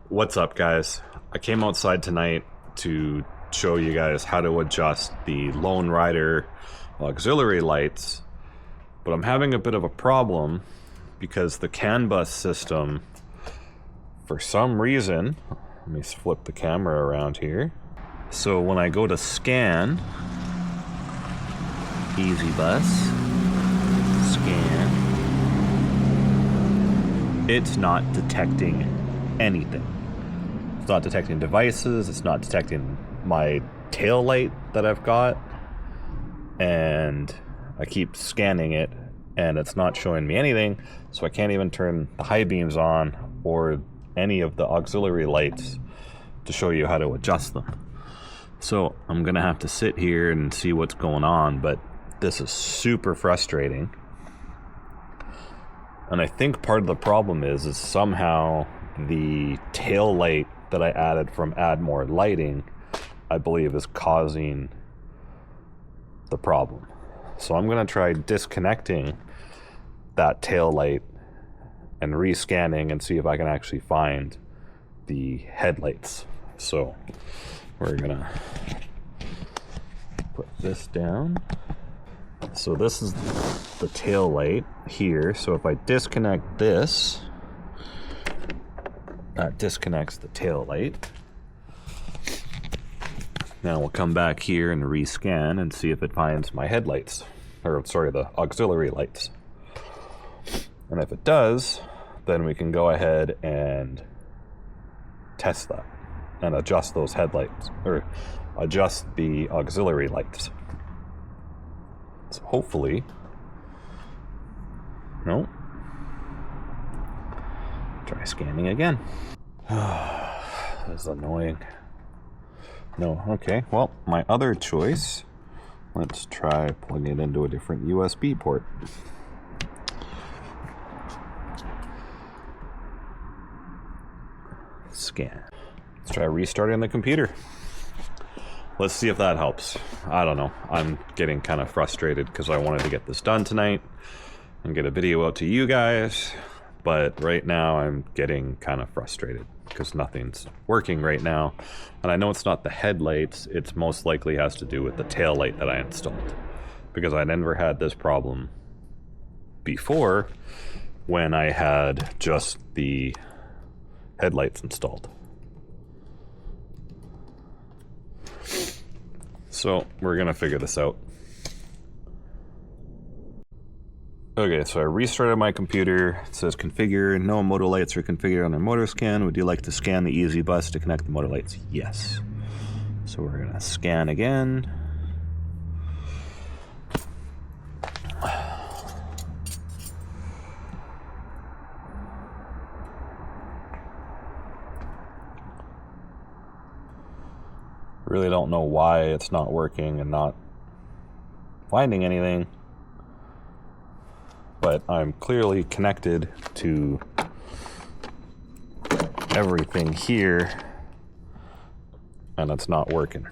What's up, guys? I came outside tonight to show you guys how to adjust the Lonerider auxiliary lights, but I'm having a bit of a problem because the CAN bus system, for some reason, let me flip the camera around here. So when I go to scan, easy bus, scan, it's not detecting anything. It's not detecting devices, it's not detecting my tail light that I've got, and I keep scanning it and it's not showing me anything, so I can't even turn the high beams on or any of the auxiliary lights to show you how to adjust them. So I'm gonna have to sit here and see what's going on, but this is super frustrating. And I think part of the problem is somehow the tail light that I added from Admore Lighting, I believe, is causing the problem. So I'm gonna try disconnecting that tail light and rescanning and see if I can actually find the headlights. So we're gonna put this down. So this is the tail light here. So if I disconnect this, that disconnects the tail light. Now we'll come back here and rescan and see if it finds my headlights, or sorry, the auxiliary lights. And if it does, then we can go ahead and test that and adjust those headlights, or adjust the auxiliary lights. So hopefully, no. Try scanning again. This is annoying. No, okay, well, my other choice, let's try plugging it into a different USB port. Scan. Let's try restarting the computer. Let's see if that helps. I don't know. I'm getting kind of frustrated because I wanted to get this done tonight and get a video out to you guys. But right now I'm getting kind of frustrated because nothing's working right now. And I know it's not the headlights. It's most likely has to do with the tail light that I installed, because I never had this problem before when I had just the headlights installed. So we're gonna figure this out. Okay, so I restarted my computer. It says configure, no moto lights are configured on our motor scan. Would you like to scan the easy bus to connect the motor lights? Yes. So we're gonna scan again. Really don't know why it's not working and not finding anything, but I'm clearly connected to everything here and it's not working.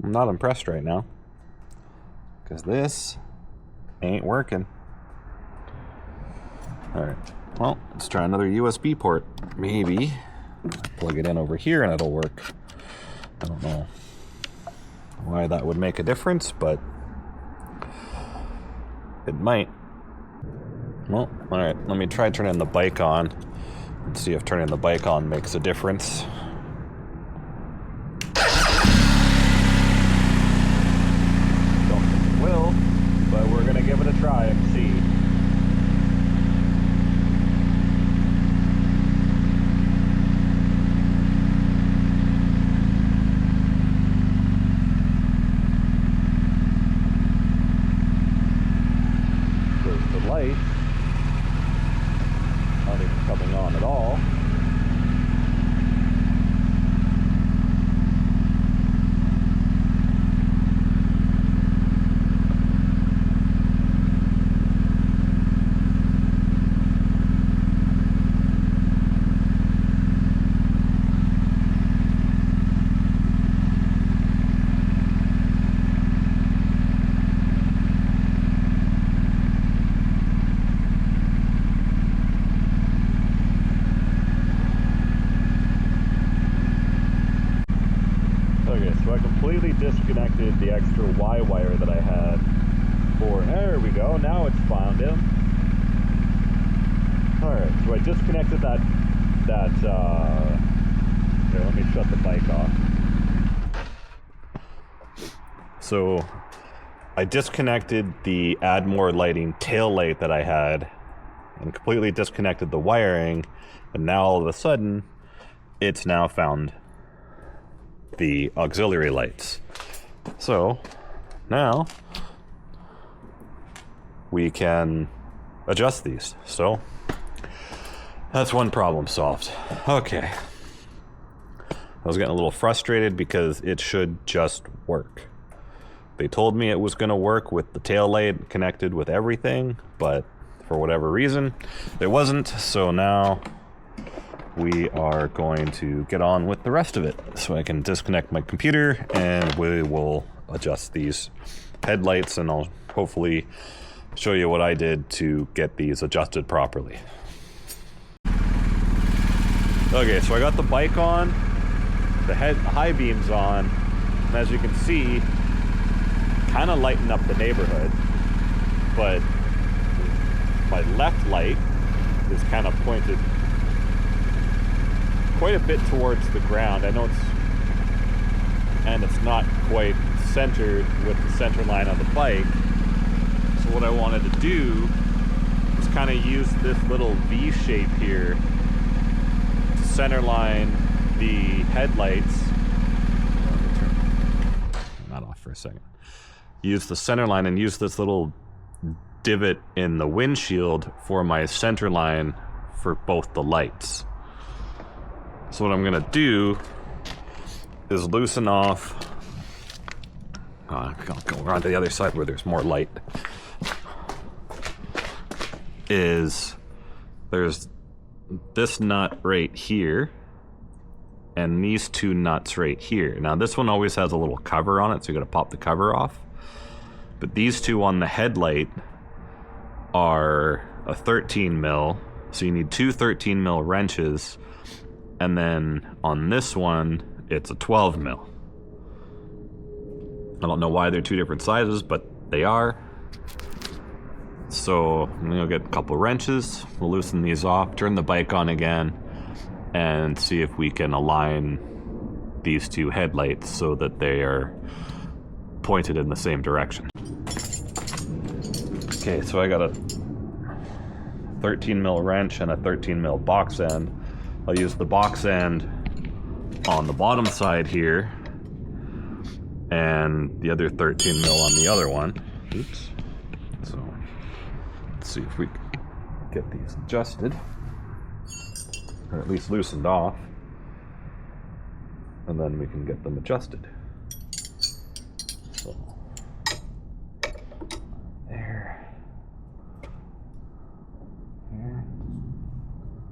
I'm not impressed right now because this ain't working. Alright, well, let's try another USB port. Maybe plug it in over here and it'll work. I don't know why that would make a difference, but it might. Well, alright, let me try turning the bike on and see if turning the bike on makes a difference. But we're gonna give it a try and see. Because the lights aren't even coming on at all. So I completely disconnected the extra Y wire that I had for, there we go, now it's found him. Alright, so I disconnected that, here, let me shut the bike off. So I disconnected the Admore Lighting tail light that I had and completely disconnected the wiring, and now all of a sudden it's now found the auxiliary lights. So now we can adjust these. So that's one problem solved. Okay. I was getting a little frustrated because it should just work. They told me it was going to work with the tail light connected with everything, but for whatever reason, it wasn't. So now we are going to get on with the rest of it. So I can disconnect my computer and we will adjust these headlights, and I'll hopefully show you what I did to get these adjusted properly. Okay, so I got the bike on, the high beams on, and as you can see, kind of lighten up the neighborhood, but my left light is kind of pointed quite a bit towards the ground. I know it's not quite centered with the center line on the bike. So what I wanted to do was kind of use this little V shape here to center line the headlights. Let me turn that off for a second. Use the center line and use this little divot in the windshield for my center line for both the lights. So what I'm gonna do is loosen off. I'll go around to the other side where there's more light. There's this nut right here and these two nuts right here. Now this one always has a little cover on it, so you gotta pop the cover off. But these two on the headlight are a 13 mil, so you need two 13 mil wrenches, and then on this one it's a 12 mil. I don't know why they're two different sizes, but they are. So I'm gonna get a couple wrenches, we'll loosen these off, turn the bike on again, and see if we can align these two headlights so that they are pointed in the same direction. Okay, so I got a 13 mil wrench and a 13 mil box end. I'll use the box end on the bottom side here and the other 13 mil on the other one. Oops. So let's see if we can get these adjusted, or at least loosened off, and then we can get them adjusted. So there. Here.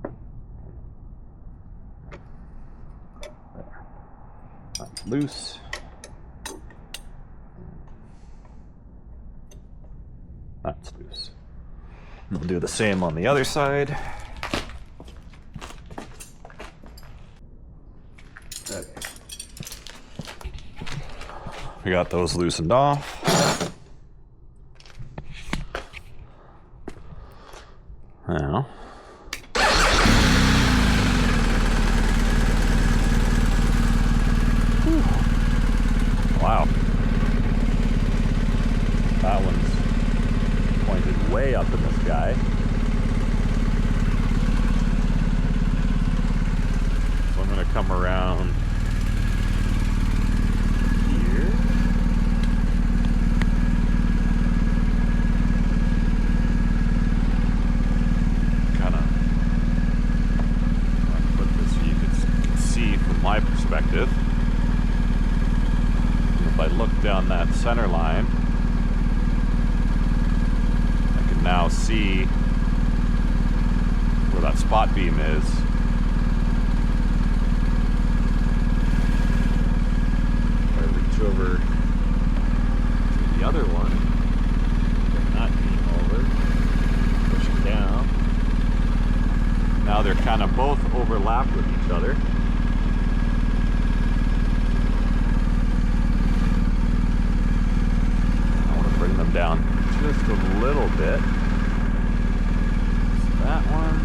There. That's loose. That's loose. We'll do the same on the other side. Okay. We got those loosened off. Now, whew. Wow, that one's pointed way up in the sky. So I'm going to come around here. Kind of put this so you can see from my perspective. And if I look down that center line, now see where that spot beam is. If I reach over to the other one, bring that beam over, push it down. Now they're kind of both overlapped with each other. bring them down just a little bit. So that one.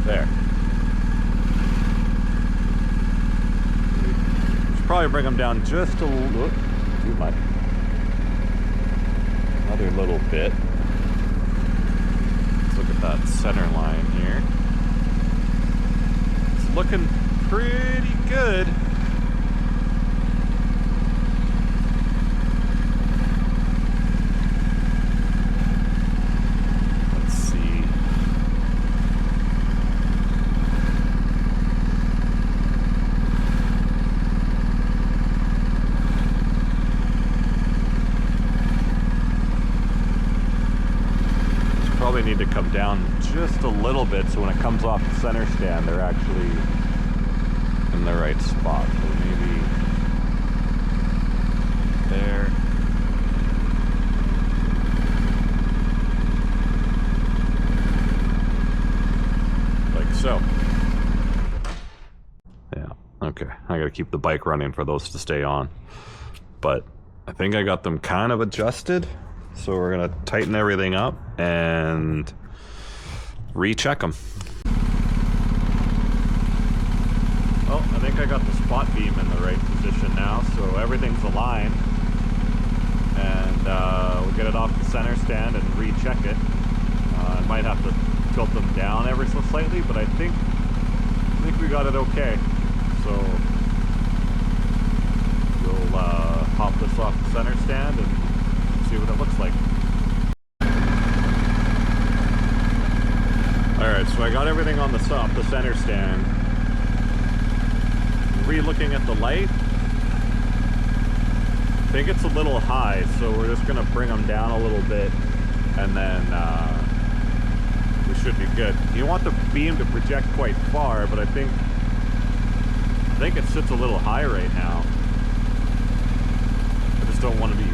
There. Should probably bring them down just a little. Too much. Another little bit. Let's look at that center line here. It's looking pretty good. Let's see. Probably need to come down just a little bit so when it comes off the center stand they're actually in the right spot. So maybe there. Like so. Yeah, okay. I gotta keep the bike running for those to stay on. But I think I got them kind of adjusted. So we're gonna tighten everything up and recheck them. Well, I think I got the spot beam in the right position now, so everything's aligned. And we'll get it off the center stand and recheck it. I might have to tilt them down ever so slightly, but I think we got it okay. So we'll pop this off the center stand and see what it looks like. Alright, so I got everything on the center stand. Re-looking at the light, I think it's a little high, so we're just gonna bring them down a little bit and then we should be good. You want the beam to project quite far, but I think it sits a little high right now. I just don't want to be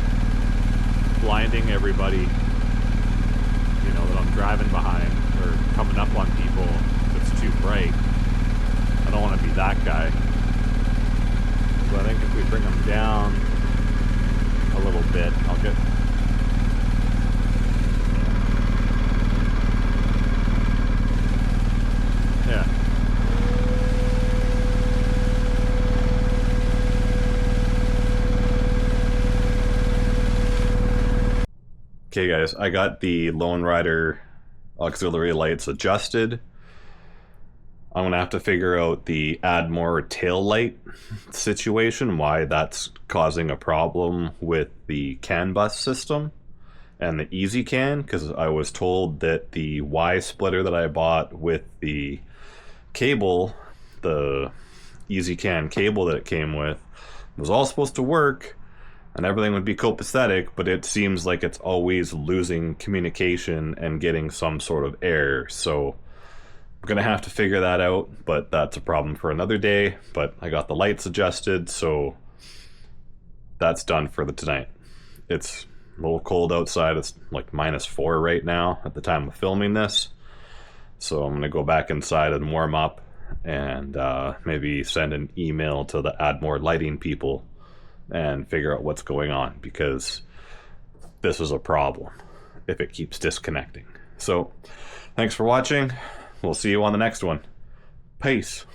blinding everybody, you know, that I'm driving behind or coming up on people if it's too bright. I don't want to be that guy. So I think if we bring them down a little bit, I'll get... Yeah. Okay guys, I got the Lonerider auxiliary lights adjusted. I'm gonna have to figure out the Admore tail light situation, why that's causing a problem with the CAN bus system and the ezcan, because I was told that the Y splitter that I bought with the cable, the ezcan cable that it came with, was all supposed to work and everything would be copacetic, but it seems like it's always losing communication and getting some sort of error. So I'm gonna have to figure that out, but that's a problem for another day. But I got the lights adjusted, so that's done for the tonight. It's a little cold outside. It's like -4 right now at the time of filming this. So I'm gonna go back inside and warm up and maybe send an email to the Admore Lighting people and figure out what's going on, because this is a problem if it keeps disconnecting. So thanks for watching. We'll see you on the next one. Peace.